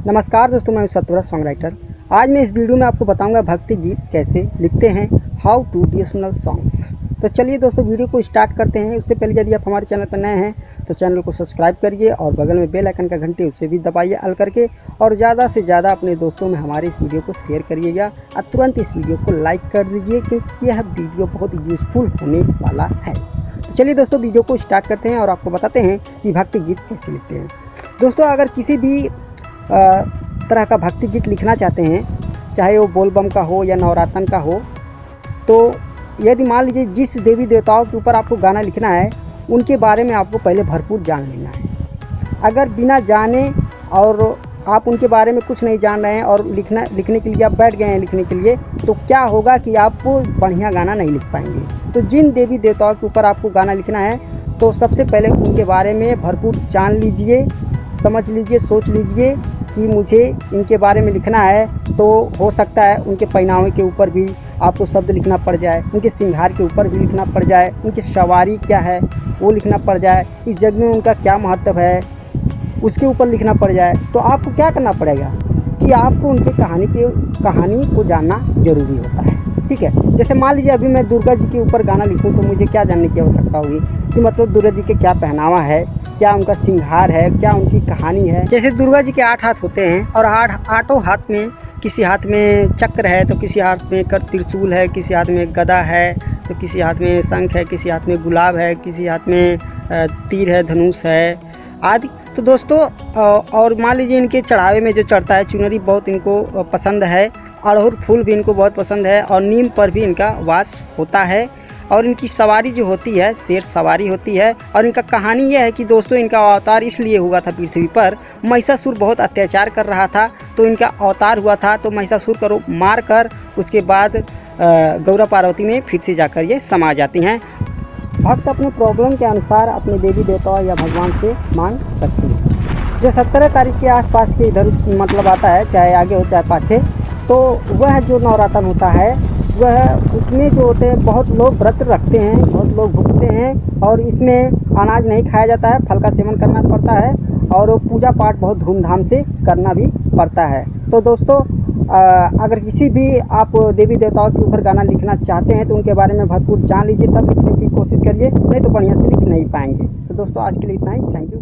नमस्कार दोस्तों, मैं सत्यव्रत सॉन्ग राइटर। आज मैं इस वीडियो में आपको बताऊंगा भक्ति गीत कैसे लिखते हैं, हाउ टू डिवोशनल सॉन्ग्स। तो चलिए दोस्तों वीडियो को स्टार्ट करते हैं। उससे पहले यदि आप हमारे चैनल पर नए हैं तो चैनल को सब्सक्राइब करिए और बगल में बेल आइकन का घंटी उसे भी दबाइए ऑल करके, और ज़्यादा से ज़्यादा अपने दोस्तों में हमारे इस वीडियो को शेयर करिएगा और तुरंत इस वीडियो को लाइक कर दीजिए क्योंकि यह वीडियो बहुत यूज़फुल होने वाला है। तो चलिए दोस्तों वीडियो को स्टार्ट करते हैं और आपको बताते हैं कि भक्ति गीत कैसे लिखते हैं। दोस्तों अगर किसी भी तरह का भक्ति गीत लिखना चाहते हैं, चाहे वो बोलबम का हो या नवरातन का हो, तो यदि मान लीजिए जिस देवी देवताओं के ऊपर आपको गाना लिखना है उनके बारे में आपको पहले भरपूर जान लेना है। अगर बिना जाने और आप उनके बारे में कुछ नहीं जान रहे हैं और लिखने के लिए आप बैठ गए हैं लिखने के लिए, तो क्या होगा कि आप बढ़िया गाना नहीं लिख पाएंगे। तो जिन देवी देवताओं के ऊपर आपको गाना लिखना है तो सबसे पहले उनके बारे में भरपूर जान लीजिए, समझ लीजिए, सोच लीजिए कि मुझे इनके बारे में लिखना है। तो हो सकता है उनके पहनावे के ऊपर भी आपको शब्द लिखना पड़ जाए, उनके श्रृंगार के ऊपर भी लिखना पड़ जाए, उनकी सवारी क्या है वो लिखना पड़ जाए, इस जग में उनका क्या महत्व है उसके ऊपर लिखना पड़ जाए। तो आपको क्या करना पड़ेगा कि आपको उनकी कहानी को जानना ज़रूरी होता है। ठीक है, जैसे मान लीजिए अभी मैं दुर्गा जी के ऊपर गाना लिखूं तो मुझे क्या जानने की आवश्यकता होगी कि मतलब दुर्गा जी के क्या पहनावा है, क्या उनका श्रृंगार है, क्या उनकी कहानी है। जैसे दुर्गा जी के 8 हाथ होते हैं और आठों हाथ में किसी हाथ में चक्र है, तो किसी हाथ में त्रिशूल है, किसी हाथ में गदा है, तो किसी हाथ में शंख है, किसी हाथ में गुलाब है, किसी हाथ में तीर है, धनुष है आदि। तो दोस्तों और मान लीजिए इनके चढ़ावे में जो चढ़ता है चुनरी बहुत इनको पसंद है, अड़हुल फूल भी इनको बहुत पसंद है और नीम पर भी इनका वास होता है। और इनकी सवारी जो होती है शेर सवारी होती है। और इनका कहानी यह है कि दोस्तों इनका अवतार इसलिए हुआ था पृथ्वी पर, महिषासुर बहुत अत्याचार कर रहा था तो इनका अवतार हुआ था। तो महिषासुर को मार कर उसके बाद गौरा पार्वती में फिर से जाकर ये समा जाती हैं। भक्त अपने प्रॉब्लम के अनुसार अपने देवी देवता या भगवान से मांग सकते हैं। जो 17 तारीख के आसपास के इधर मतलब आता है, चाहे आगे हो चाहे पाछे, तो वह जो नवरातन होता है वह उसमें जो होते हैं बहुत लोग व्रत रखते हैं, बहुत लोग भूखते हैं और इसमें अनाज नहीं खाया जाता है, फल का सेवन करना पड़ता है और पूजा पाठ बहुत धूमधाम से करना भी पड़ता है। तो दोस्तों अगर किसी भी आप देवी देवताओं के ऊपर गाना लिखना चाहते हैं तो उनके बारे में भरपूर जान लीजिए, तब लिखने की कोशिश करिए, नहीं तो बढ़िया से लिख नहीं पाएंगे। तो दोस्तों आज के लिए इतना ही। Thank you.